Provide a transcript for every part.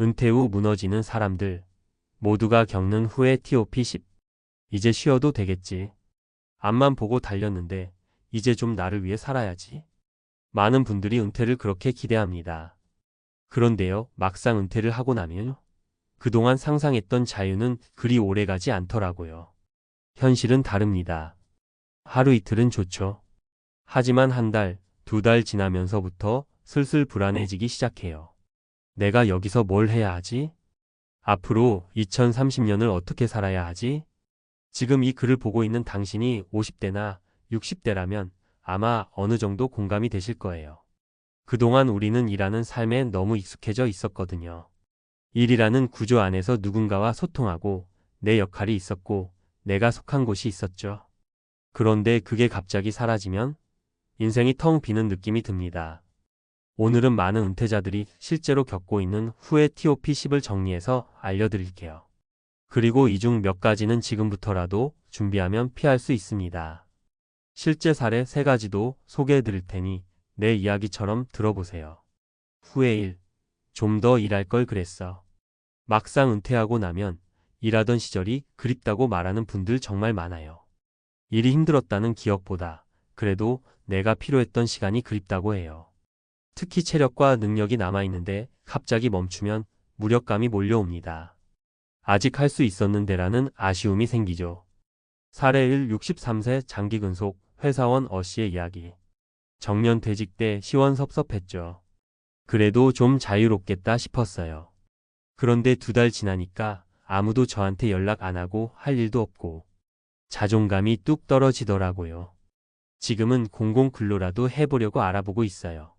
은퇴 후 무너지는 사람들, 모두가 겪는 후회 TOP 10. 이제 쉬어도 되겠지. 앞만 보고 달렸는데 이제 좀 나를 위해 살아야지. 많은 분들이 은퇴를 그렇게 기대합니다. 그런데요, 막상 은퇴를 하고 나면 그동안 상상했던 자유는 그리 오래가지 않더라고요. 현실은 다릅니다. 하루 이틀은 좋죠. 하지만 한 달, 두 달 지나면서부터 슬슬 불안해지기 시작해요. 내가 여기서 뭘 해야 하지? 앞으로 2030년을 어떻게 살아야 하지? 지금 이 글을 보고 있는 당신이 50대나 60대라면 아마 어느 정도 공감이 되실 거예요. 그동안 우리는 일하는 삶에 너무 익숙해져 있었거든요. 일이라는 구조 안에서 누군가와 소통하고 내 역할이 있었고 내가 속한 곳이 있었죠. 그런데 그게 갑자기 사라지면 인생이 텅 비는 느낌이 듭니다. 오늘은 많은 은퇴자들이 실제로 겪고 있는 후회 TOP 10을 정리해서 알려드릴게요. 그리고 이 중 몇 가지는 지금부터라도 준비하면 피할 수 있습니다. 실제 사례 3가지도 소개해 드릴 테니 내 이야기처럼 들어보세요. 후회 1. 좀 더 일할 걸 그랬어. 막상 은퇴하고 나면 일하던 시절이 그립다고 말하는 분들 정말 많아요. 일이 힘들었다는 기억보다 그래도 내가 필요했던 시간이 그립다고 해요. 특히 체력과 능력이 남아있는데 갑자기 멈추면 무력감이 몰려옵니다. 아직 할 수 있었는데라는 아쉬움이 생기죠. 사례 1. 63세 장기 근속 회사원 어씨의 이야기. 정년 퇴직 때 시원섭섭했죠. 그래도 좀 자유롭겠다 싶었어요. 그런데 2달 지나니까 아무도 저한테 연락 안 하고 할 일도 없고 자존감이 뚝 떨어지더라고요. 지금은 공공근로라도 해보려고 알아보고 있어요.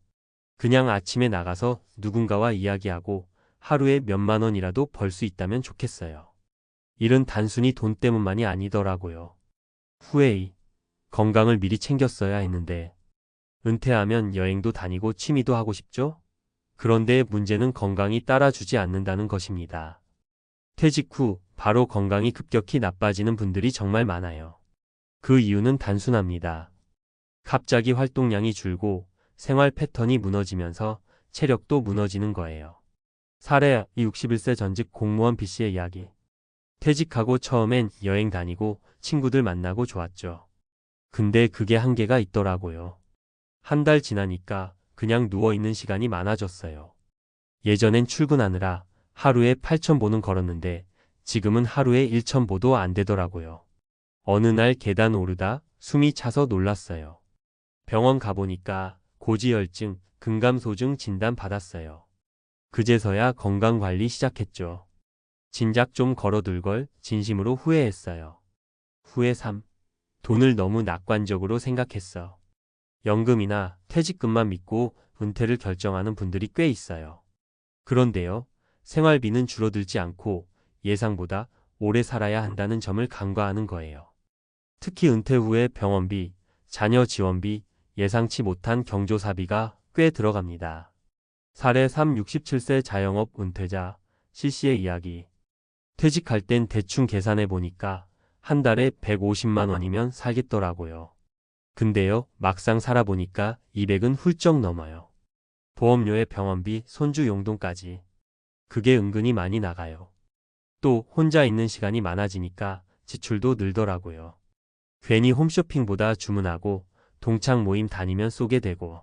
그냥 아침에 나가서 누군가와 이야기하고 하루에 몇만 원이라도 벌 수 있다면 좋겠어요. 일은 단순히 돈 때문만이 아니더라고요. 후회 2. 건강을 미리 챙겼어야 했는데. 은퇴하면 여행도 다니고 취미도 하고 싶죠? 그런데 문제는 건강이 따라주지 않는다는 것입니다. 퇴직 후 바로 건강이 급격히 나빠지는 분들이 정말 많아요. 그 이유는 단순합니다. 갑자기 활동량이 줄고 생활 패턴이 무너지면서 체력도 무너지는 거예요. 사례 61세 전직 공무원 B씨의 이야기. 퇴직하고 처음엔 여행 다니고 친구들 만나고 좋았죠. 근데 그게 한계가 있더라고요. 한 달 지나니까 그냥 누워있는 시간이 많아졌어요. 예전엔 출근하느라 하루에 8,000보는 걸었는데 지금은 하루에 1,000보도 안 되더라고요. 어느 날 계단 오르다 숨이 차서 놀랐어요. 병원 가보니까 고지혈증, 근감소증 진단 받았어요. 그제서야 건강관리 시작했죠. 진작 좀 걸어둘 걸 진심으로 후회했어요. 후회 3. 돈을 너무 낙관적으로 생각했어. 연금이나 퇴직금만 믿고 은퇴를 결정하는 분들이 꽤 있어요. 그런데요, 생활비는 줄어들지 않고 예상보다 오래 살아야 한다는 점을 간과하는 거예요. 특히 은퇴 후에 병원비, 자녀 지원비, 예상치 못한 경조사비가 꽤 들어갑니다. 사례 3. 67세 자영업 은퇴자 C씨의 이야기. 퇴직할 땐 대충 계산해 보니까 한 달에 150만 원이면 살겠더라고요. 근데요, 막상 살아보니까 200은 훌쩍 넘어요. 보험료에 병원비, 손주 용돈까지. 그게 은근히 많이 나가요. 또 혼자 있는 시간이 많아지니까 지출도 늘더라고요. 괜히 홈쇼핑보다 주문하고 동창 모임 다니면 쏘게 되고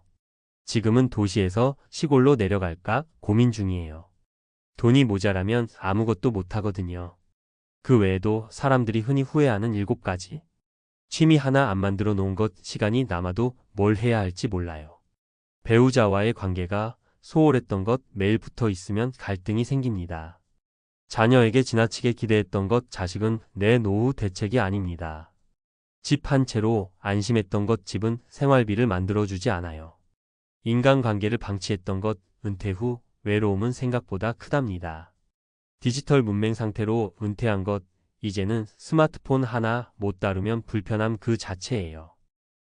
지금은 도시에서 시골로 내려갈까 고민 중이에요. 돈이 모자라면 아무것도 못하거든요. 그 외에도 사람들이 흔히 후회하는 7가지. 취미 하나 안 만들어 놓은 것 시간이 남아도 뭘 해야 할지 몰라요. 배우자와의 관계가 소홀했던 것 매일 붙어 있으면 갈등이 생깁니다. 자녀에게 지나치게 기대했던 것 자식은 내 노후 대책이 아닙니다. 집 한 채로 안심했던 것 집은 생활비를 만들어주지 않아요. 인간관계를 방치했던 것 은퇴 후 외로움은 생각보다 크답니다. 디지털 문맹 상태로 은퇴한 것 이제는 스마트폰 하나 못 다루면 불편함 그 자체예요.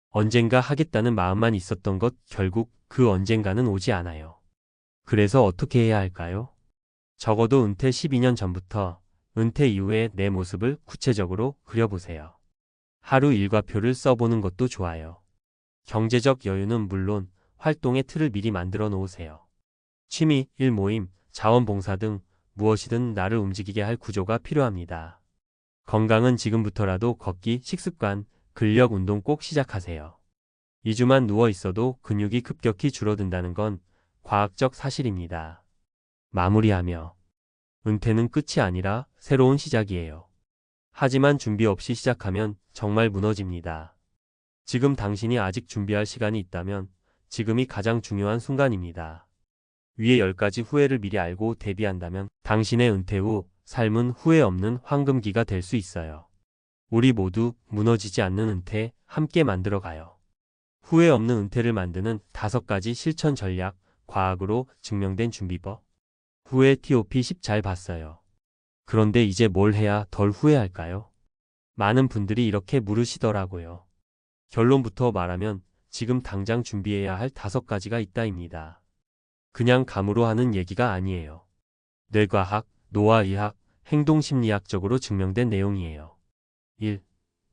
언젠가 하겠다는 마음만 있었던 것 결국 그 언젠가는 오지 않아요. 그래서 어떻게 해야 할까요? 적어도 은퇴 12년 전부터 은퇴 이후의 내 모습을 구체적으로 그려보세요. 하루 일과표를 써보는 것도 좋아요. 경제적 여유는 물론 활동의 틀을 미리 만들어 놓으세요. 취미, 일 모임, 자원봉사 등 무엇이든 나를 움직이게 할 구조가 필요합니다. 건강은 지금부터라도 걷기, 식습관, 근력 운동 꼭 시작하세요. 2주만 누워 있어도 근육이 급격히 줄어든다는 건 과학적 사실입니다. 마무리하며 은퇴는 끝이 아니라 새로운 시작이에요. 하지만 준비 없이 시작하면 정말 무너집니다. 지금 당신이 아직 준비할 시간이 있다면 지금이 가장 중요한 순간입니다. 위의 10가지 후회를 미리 알고 대비한다면 당신의 은퇴 후 삶은 후회 없는 황금기가 될 수 있어요. 우리 모두 무너지지 않는 은퇴 함께 만들어가요. 후회 없는 은퇴를 만드는 5가지 실천 전략, 과학으로 증명된 준비법. 후회 TOP 10 잘 봤어요. 그런데 이제 뭘 해야 덜 후회할까요? 많은 분들이 이렇게 물으시더라고요. 결론부터 말하면 지금 당장 준비해야 할 5가지가 있다입니다. 그냥 감으로 하는 얘기가 아니에요. 뇌과학, 노화의학, 행동심리학적으로 증명된 내용이에요. 1.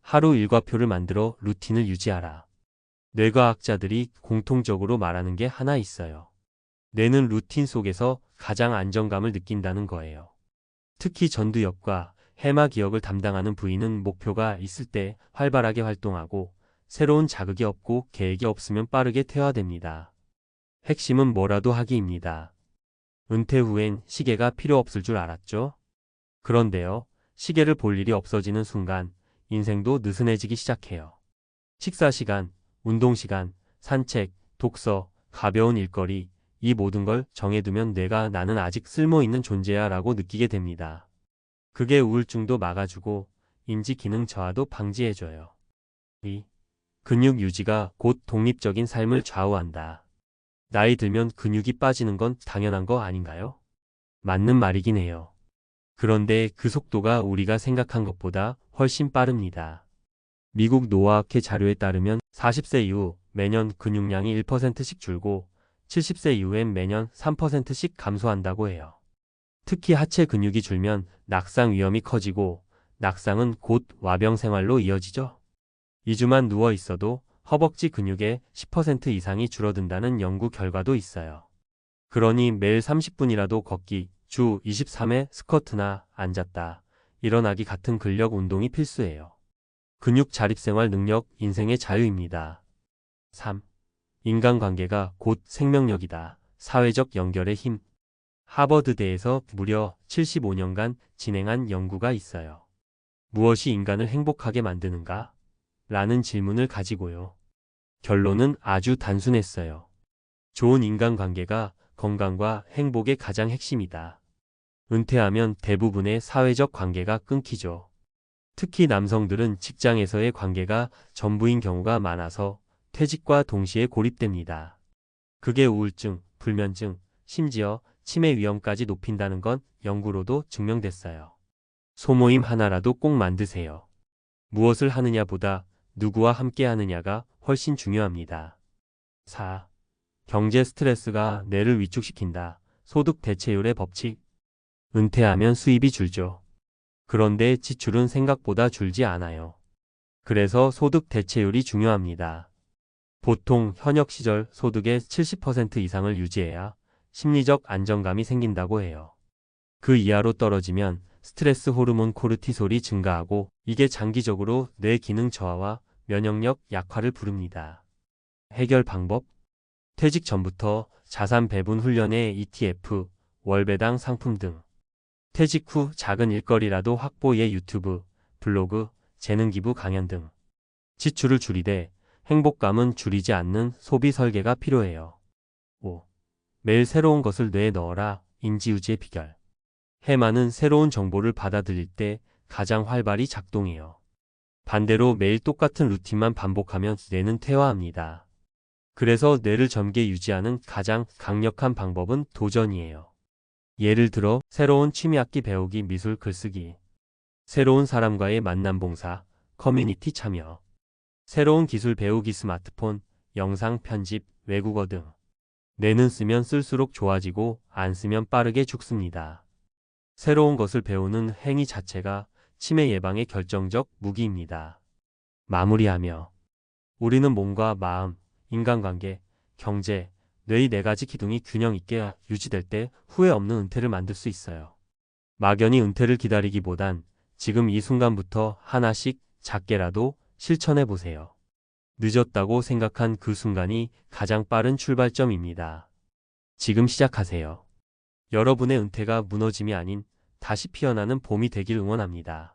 하루 일과표를 만들어 루틴을 유지하라. 뇌과학자들이 공통적으로 말하는 게 하나 있어요. 뇌는 루틴 속에서 가장 안정감을 느낀다는 거예요. 특히 전두엽과 해마 기억을 담당하는 부위는 목표가 있을 때 활발하게 활동하고 새로운 자극이 없고 계획이 없으면 빠르게 퇴화됩니다. 핵심은 뭐라도 하기입니다. 은퇴 후엔 시계가 필요 없을 줄 알았죠? 그런데요, 시계를 볼 일이 없어지는 순간 인생도 느슨해지기 시작해요. 식사 시간, 운동 시간, 산책, 독서, 가벼운 일거리, 이 모든 걸 정해두면 뇌가 나는 아직 쓸모있는 존재야 라고 느끼게 됩니다. 그게 우울증도 막아주고 인지 기능 저하도 방지해줘요. 2. 근육 유지가 곧 독립적인 삶을 좌우한다. 나이 들면 근육이 빠지는 건 당연한 거 아닌가요? 맞는 말이긴 해요. 그런데 그 속도가 우리가 생각한 것보다 훨씬 빠릅니다. 미국 노화학회 자료에 따르면 40세 이후 매년 근육량이 1%씩 줄고 70세 이후엔 매년 3%씩 감소한다고 해요. 특히 하체 근육이 줄면 낙상 위험이 커지고 낙상은 곧 와병 생활로 이어지죠. 2주만 누워 있어도 허벅지 근육의 10% 이상이 줄어든다는 연구 결과도 있어요. 그러니 매일 30분이라도 걷기, 주 23회 스쿼트나 앉았다, 일어나기 같은 근력 운동이 필수예요. 근육 자립생활 능력, 인생의 자유입니다. 3. 인간관계가 곧 생명력이다. 사회적 연결의 힘. 하버드대에서 무려 75년간 진행한 연구가 있어요. 무엇이 인간을 행복하게 만드는가? 라는 질문을 가지고요. 결론은 아주 단순했어요. 좋은 인간관계가 건강과 행복의 가장 핵심이다. 은퇴하면 대부분의 사회적 관계가 끊기죠. 특히 남성들은 직장에서의 관계가 전부인 경우가 많아서 퇴직과 동시에 고립됩니다. 그게 우울증, 불면증, 심지어 치매 위험까지 높인다는 건 연구로도 증명됐어요. 소모임 하나라도 꼭 만드세요. 무엇을 하느냐보다 누구와 함께 하느냐가 훨씬 중요합니다. 4. 경제 스트레스가 뇌를 위축시킨다. 소득 대체율의 법칙. 은퇴하면 수입이 줄죠. 그런데 지출은 생각보다 줄지 않아요. 그래서 소득 대체율이 중요합니다. 보통 현역 시절 소득의 70% 이상을 유지해야 심리적 안정감이 생긴다고 해요. 그 이하로 떨어지면 스트레스 호르몬 코르티솔이 증가하고 이게 장기적으로 뇌 기능 저하와 면역력 약화를 부릅니다. 해결 방법? 퇴직 전부터 자산 배분 훈련에 ETF, 월배당 상품 등. 퇴직 후 작은 일거리라도 확보해 유튜브, 블로그, 재능 기부 강연 등. 지출을 줄이되 행복감은 줄이지 않는 소비 설계가 필요해요. 5. 매일 새로운 것을 뇌에 넣어라. 인지유지의 비결. 해마는 새로운 정보를 받아들일 때 가장 활발히 작동해요. 반대로 매일 똑같은 루틴만 반복하면 뇌는 퇴화합니다. 그래서 뇌를 젊게 유지하는 가장 강력한 방법은 도전이에요. 예를 들어 새로운 취미악기 배우기, 미술 글쓰기, 새로운 사람과의 만남 봉사, 커뮤니티 참여, 새로운 기술 배우기, 스마트폰, 영상 편집, 외국어 등. 뇌는 쓰면 쓸수록 좋아지고 안 쓰면 빠르게 죽습니다. 새로운 것을 배우는 행위 자체가 치매 예방의 결정적 무기입니다. 마무리하며 우리는 몸과 마음, 인간관계, 경제, 뇌의 4가지 기둥이 균형 있게 유지될 때 후회 없는 은퇴를 만들 수 있어요. 막연히 은퇴를 기다리기보단 지금 이 순간부터 하나씩 작게라도 실천해 보세요. 늦었다고 생각한 그 순간이 가장 빠른 출발점입니다. 지금 시작하세요. 여러분의 은퇴가 무너짐이 아닌 다시 피어나는 봄이 되길 응원합니다.